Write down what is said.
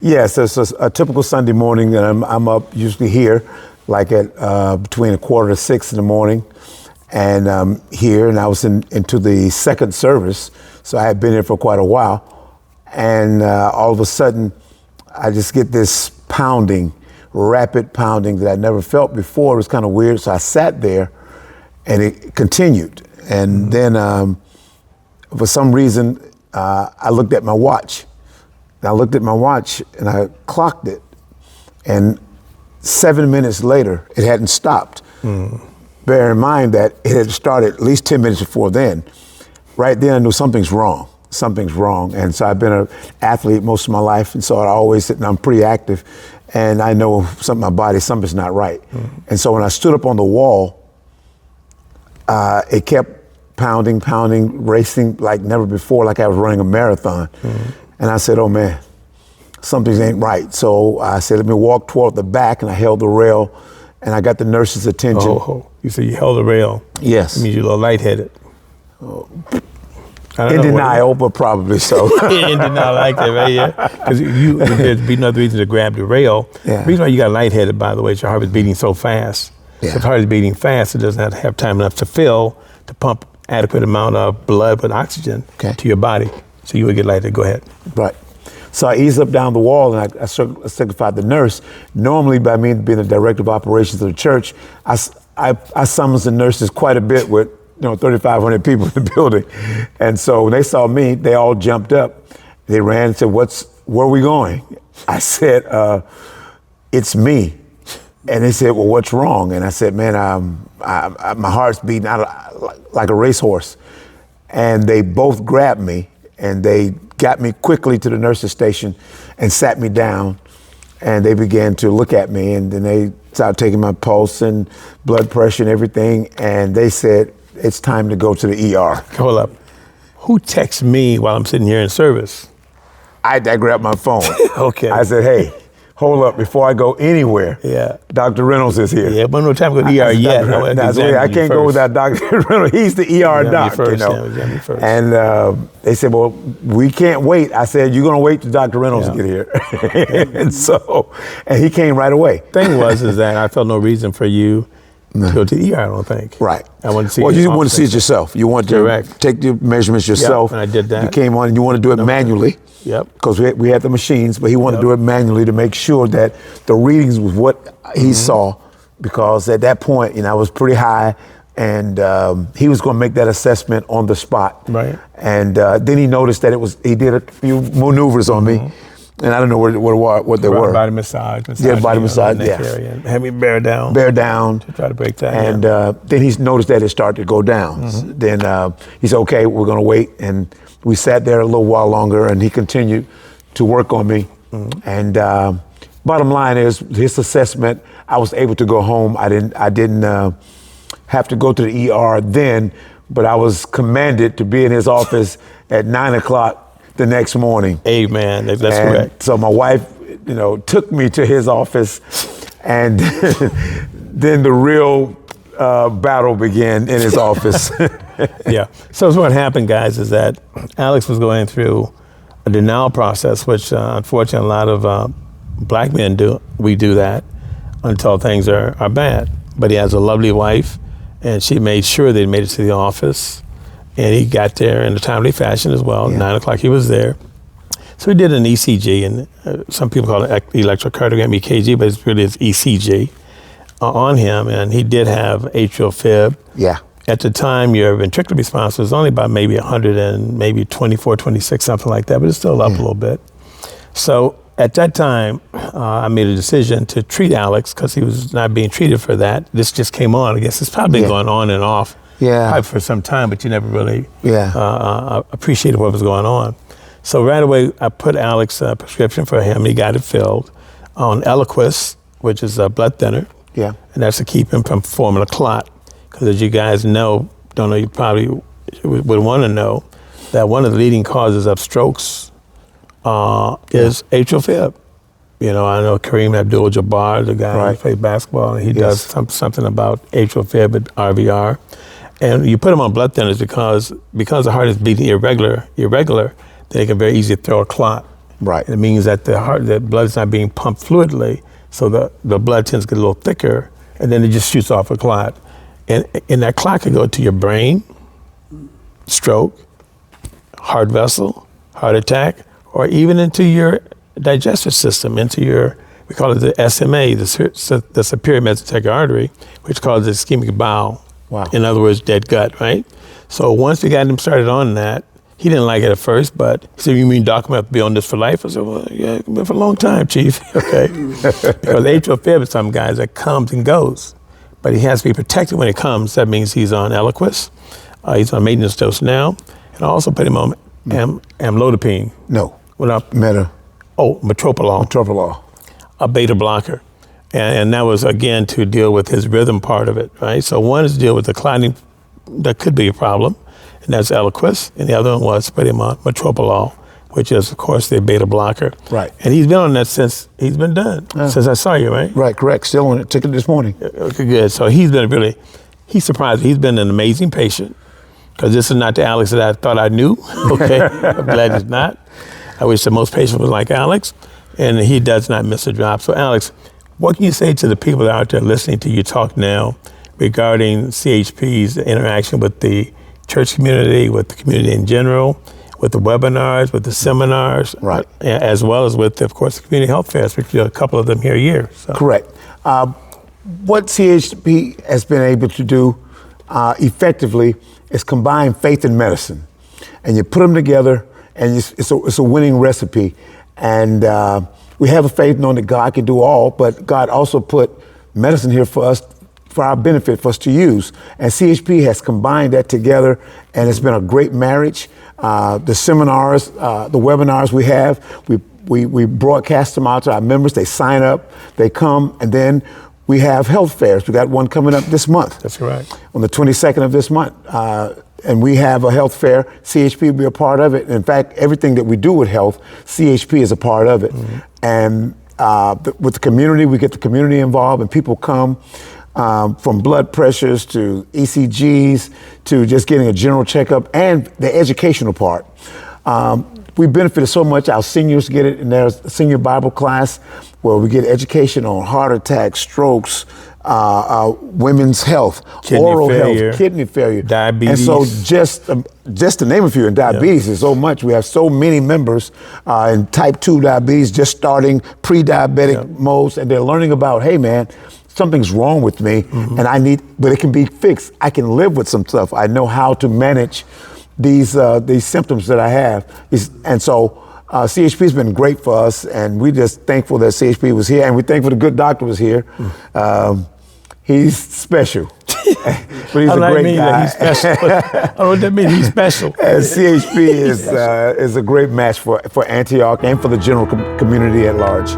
Yes, it's a typical Sunday morning that I'm up usually here, like at between 5:45 in the morning, and here, and I was into the second service, so I had been here for quite a while, and all of a sudden, I just get this pounding, rapid pounding that I never felt before. It was kind of weird, so I sat there, and it continued, and then for some reason, I looked at my watch. I looked at my watch and I clocked it, and 7 minutes later, it hadn't stopped. Bear in mind that it had started at least 10 minutes before then. Right then, I knew something's wrong. Something's wrong. And so I've been an athlete most of my life, and so I'm pretty active, and I know something in my body, something's not right. And so when I stood up on the wall, it kept pounding, racing like never before, like I was running a marathon. And I said, oh man, something ain't right. So I said, let me walk toward the back, and I held the rail, and I got the nurse's attention. You said you held the rail? Yes. That means you're a little lightheaded. In denial, but probably so. In denial, like that, right? Yeah. Because there'd be another reason to grab the rail. Yeah. The reason why you got lightheaded, by the way, is your heart was beating so fast. Yeah. So if the heart is beating fast, it doesn't have time enough to fill, to pump adequate amount of blood with oxygen to your body. So you would get lightheaded. Go ahead. Right. So I eased up down the wall, and I signified the nurse. Normally, by me being the director of operations of the church, I summons the nurses quite a bit with 3,500 people in the building. And so when they saw me, they all jumped up. They ran and said, where are we going? I said, it's me. And they said, well, what's wrong? And I said, man, my heart's beating out like a racehorse. And they both grabbed me, and they got me quickly to the nurse's station and sat me down, and they began to look at me, and then they started taking my pulse and blood pressure and everything, and they said, it's time to go to the ER. Hold up. Who texts me while I'm sitting here in service? I grabbed my phone. Okay. I said, hey, hold up, before I go anywhere, Dr. Reynolds is here. Yeah, but no time to go to the ER yet. I can't go without Dr. Reynolds. He's the ER doc, And they said, well, we can't wait. I said, you're gonna wait till Dr. Reynolds to get here. and he came right away. Thing was that I felt no reason for you to go to the ER, I don't think. Right. I wanted to see. Well, you want to see it yourself. You want to take the measurements yourself. And I did that. You came on and you want to do it manually. Yep. Because we had the machines, but he wanted to do it manually to make sure that the readings was what he saw, because at that point, I was pretty high, and he was going to make that assessment on the spot. Right. And then he noticed that he did a few maneuvers on me, and I don't know what they were. Body massage. Yeah, body massage, Have me bear down. To try to break that. And then he noticed that it started to go down. Then he said, okay, we're going to wait. And we sat there a little while longer, and he continued to work on me. And bottom line is, his assessment, I was able to go home. I didn't have to go to the ER then, but I was commanded to be in his office at 9 o'clock the next morning. Amen. That's correct. So my wife, took me to his office, and then the real battle began in his office. Yeah. So what happened, guys, is that Alex was going through a denial process, which unfortunately a lot of black men do. We do that until things are bad. But he has a lovely wife, and she made sure they made it to the office, and he got there in a timely fashion as well. 9 o'clock he was there. So he did an ECG, and some people call it electrocardiogram, EKG, but it's really ECG on him, and he did have atrial fib. Yeah. At the time, your ventricular response was only about maybe 100 and maybe 24, 26, something like that, but it's still up a little bit. So at that time, I made a decision to treat Alex because he was not being treated for that. This just came on. I guess it's probably been going on and off probably for some time, but you never really appreciated what was going on. So right away, I put Alex a prescription for him. He got it filled on Eliquis, which is a blood thinner. Yeah. And that's to keep him from forming a clot. Because as you guys don't know, you probably would want to know that one of the leading causes of strokes is atrial fib. I know Kareem Abdul-Jabbar, the guy who played basketball, and he does something about atrial fib at RVR. And you put him on blood thinners because the heart is beating irregular, they can very easily throw a clot Right. It means that the blood is not being pumped fluidly, so the blood tends to get a little thicker, and then it just shoots off a clot. And that clot can go to your brain, stroke, heart vessel, heart attack, or even into your digestive system, into your, we call it the SMA, the superior mesenteric artery, which causes ischemic bowel. Wow. In other words, dead gut, right? So once we got him started on that, he didn't like it at first, but he said, "You mean Doc, I'm going to have to be on this for life?" I said, "Well, yeah, it's been for a long time, Chief." Okay. Because atrial fib is some guys that comes and goes, but he has to be protected when it comes. That means he's on Eliquis. He's on maintenance dose now. And I also put him on amlodipine. No. Metoprolol. Metoprolol. A beta blocker. And that was, again, to deal with his rhythm part of it, right? So one is to deal with the clotting that could be a problem, and that's Eliquis. And the other one was put him on metoprolol, which is, of course, the beta blocker. Right. And he's been on that since he's been done, since I saw you, right? Right, correct. Still on it. Took it this morning. Okay, good. So he's surprised. He's been an amazing patient, because this is not the Alex that I thought I knew. Okay, I'm glad he's not. I wish that most patients was like Alex, and he does not miss a drop. So Alex, what can you say to the people that are out there listening to you talk now regarding CHP's interaction with the church community, with the community in general, with the webinars, with the seminars, right, as well as with, of course, the community health fairs, which we do a couple of them here a year. So. Correct. What CHP has been able to do effectively is combine faith and medicine, and you put them together, and it's a winning recipe. And we have a faith knowing that God can do all, but God also put medicine here for us, for our benefit, for us to use. And CHP has combined that together, and it's been a great marriage. The seminars, the webinars we have, we broadcast them out to our members. They sign up, they come, and then we have health fairs. We got one coming up this month. That's correct. On the 22nd of this month. And we have a health fair. CHP will be a part of it. In fact, everything that we do with health, CHP is a part of it. Mm-hmm. And with the community, we get the community involved, and people come from blood pressures to ECGs to just getting a general checkup and the educational part. We benefited so much. Our seniors get it in their senior Bible class, where we get education on heart attacks, strokes, women's health, oral health, kidney failure, diabetes. And so just to name a few, and diabetes is so much. We have so many members in type 2 diabetes, just starting pre-diabetic modes, and they're learning about, hey man, something's wrong with me, and but it can be fixed. I can live with some stuff. I know how to manage these symptoms that I have. And so CHP has been great for us, and we're just thankful that CHP was here, and we're thankful the good doctor was here. He's special, but he's a great guy. He's special. I don't know what that means. He's special. And CHP is a great match for Antioch and for the general community at large.